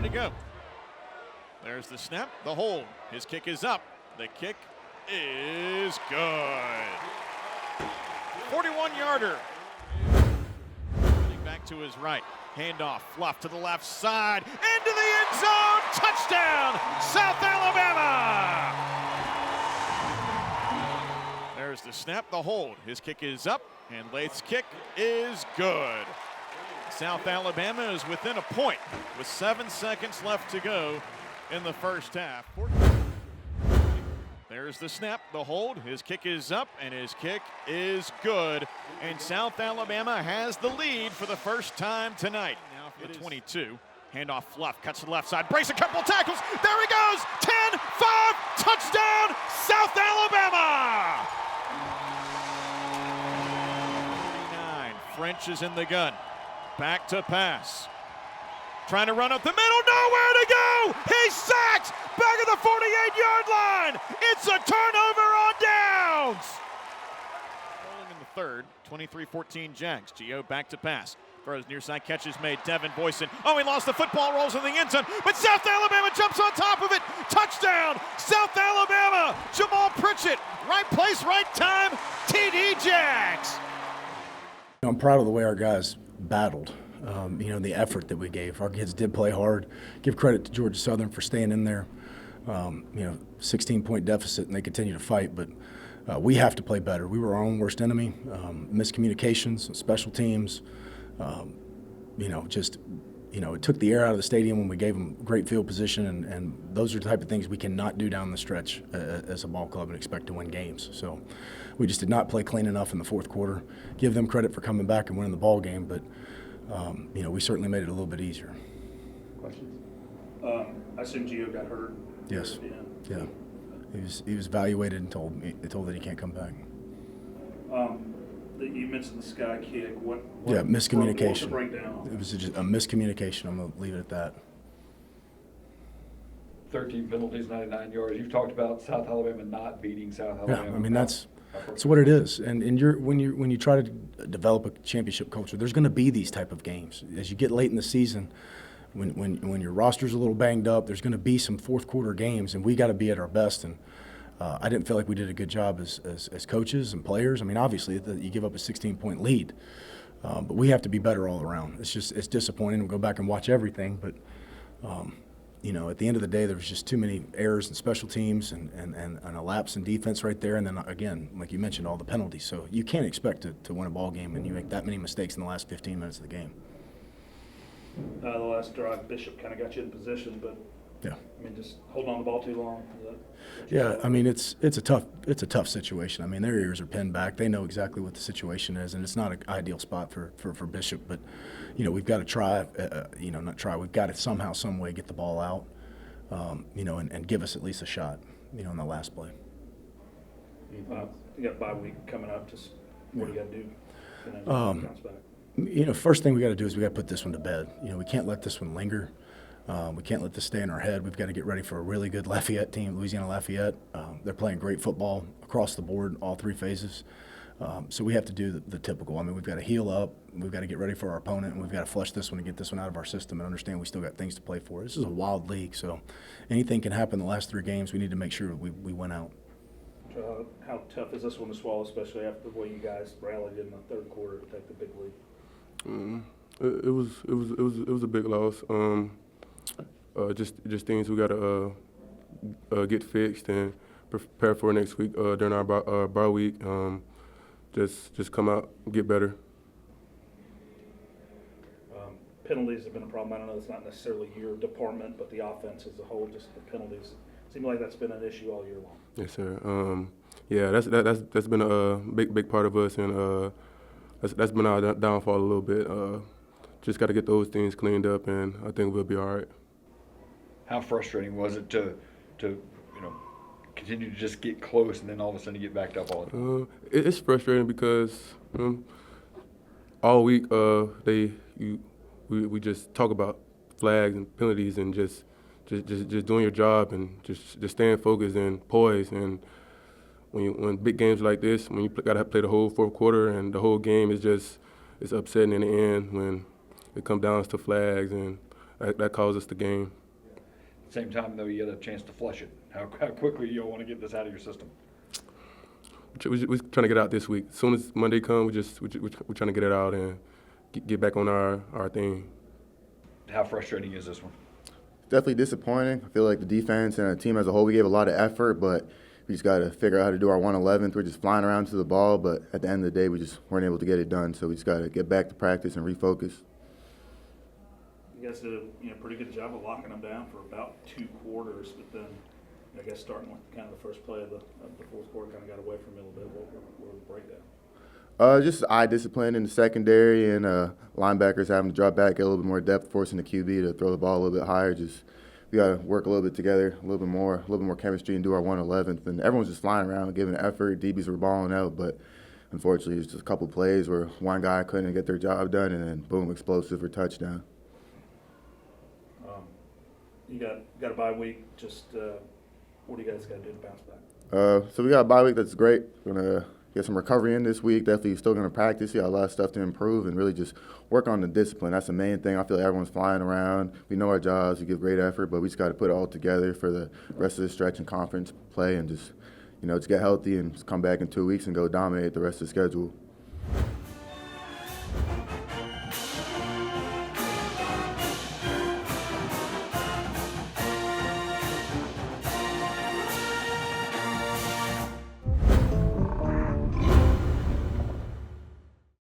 to go. There's the snap, the hold. His kick is up. The kick is good. 41-yarder. Back to his right. Handoff, fluff to the left side. Into the end zone. Touchdown, South Alabama. There's the snap, the hold. His kick is up, and Lath's kick is good. South Alabama is within a point with 7 seconds left to go in the first half. There's the snap, the hold. His kick is up, and his kick is good. And South Alabama has the lead for the first time tonight. Now for the 22. Handoff, fluff, cuts to the left side, breaks a couple tackles. There he goes, 10-5, touchdown, South Alabama! 9, French is in the gun. Back to pass. Trying to run up the middle, nowhere to go! He's sacked! Back at the 48-yard line! It's a turnover on downs! Rolling in the third, 23-14 Jags. Gio back to pass. Throws near side, catch is made. Devin Boyson. Oh, he lost the football, rolls in the end zone, but South Alabama jumps on top of it. Touchdown, South Alabama! Jamal Pritchett, right place, right time. TD Jags! I'm proud of the way our guys battled. The effort that we gave. Our kids did play hard. Give credit to Georgia Southern for staying in there. 16-point deficit, and they continue to fight, but we have to play better. We were our own worst enemy. Miscommunications, special teams. It took the air out of the stadium when we gave them great field position, and those are the type of things we cannot do down the stretch as a ball club and expect to win games. So we just did not play clean enough in the fourth quarter. Give them credit for coming back and winning the ball game, but we certainly made it a little bit easier. Questions? I assume Gio got hurt. Yes. Yeah. He was evaluated and told that he can't come back. You mentioned the sky kick. Miscommunication. What was the breakdown? It was just a miscommunication. I'm going to leave it at that. 13 penalties, 99 yards. You've talked about South Alabama not beating South Alabama. Yeah, I mean that's what it is. And when you try to develop a championship culture, there's going to be these type of games. As you get late in the season, when your roster's a little banged up, there's going to be some fourth quarter games, and we got to be at our best. And I didn't feel like we did a good job as coaches and players. I mean, obviously you give up a 16-point lead, but we have to be better all around. It's disappointing. We'll go back and watch everything, but. At the end of the day, there was just too many errors in special teams and a lapse in defense right there. And then, again, like you mentioned, all the penalties. So you can't expect to win a ball game when you make that many mistakes in the last 15 minutes of the game. The last drive, Bishop kind of got you in position, but yeah, I mean, just holding on the ball too long. Yeah, I mean, it's a tough situation. I mean, their ears are pinned back. They know exactly what the situation is, and it's not an ideal spot for Bishop. But we've got to try. Not try. We've got to somehow, some way, get the ball out. And give us at least a shot. In the last play. You got a bye week coming up. Just what do you got to do? Bounce back. First thing we got to do is we got to put this one to bed. We can't let this one linger. We can't let this stay in our head. We've got to get ready for a really good Lafayette team, Louisiana Lafayette. They're playing great football across the board, all three phases. So we have to do the typical. I mean, we've got to heal up. We've got to get ready for our opponent, and we've got to flush this one and get this one out of our system and understand we still got things to play for. This is a wild league, so anything can happen in the last 3 games. We need to make sure we win out. How tough is this one to swallow, especially after the way you guys rallied in the third quarter to take the big lead? It was a big loss. Just things we gotta get fixed and prepare for next week during our bye week. Just come out and get better. Penalties have been a problem. I know it's not necessarily your department, but the offense as a whole, just the penalties. Seem like that's been an issue all year long. Yes, sir. That's been a big part of us, and that's been our downfall a little bit. Just got to get those things cleaned up, and I think we'll be all right. How frustrating was it to continue to just get close and then all of a sudden you get backed up all the time? It's frustrating because all week we just talk about flags and penalties and just doing your job and just staying focused and poised. And when big games like this, when you gotta play the whole fourth quarter and the whole game it's upsetting in the end when it comes down to flags and that caused us the game. At the same time, though, you get a chance to flush it. How quickly you want to get this out of your system? We're trying to get out this week. As soon as Monday comes, we're trying to get it out and get back on our thing. How frustrating is this one? Definitely disappointing. I feel like the defense and the team as a whole, we gave a lot of effort, but we just got to figure out how to do our 111th. We're just flying around to the ball, but at the end of the day, we just weren't able to get it done. So we just got to get back to practice and refocus. You guys did a pretty good job of locking them down for about 2 quarters, but then I guess starting with kind of the first play of the fourth quarter kind of got away from me a little bit. What was the breakdown? Just eye discipline in the secondary and linebackers having to drop back, get a little bit more depth, forcing the QB to throw the ball a little bit higher. Just we got to work a little bit together, a little bit more chemistry, and do our 111th. And everyone's just flying around, giving effort. DBs were balling out, but unfortunately, it's just a couple plays where one guy couldn't get their job done, and then boom, explosive for touchdown. You got a bye week. Just what do you guys got to do to bounce back? So we got a bye week. That's great. We're gonna get some recovery in this week. Definitely still gonna practice. We got a lot of stuff to improve and really just work on the discipline. That's the main thing. I feel like everyone's flying around. We know our jobs. We give great effort, but we just got to put it all together for the rest of the stretch and conference play and just get healthy and just come back in 2 weeks and go dominate the rest of the schedule.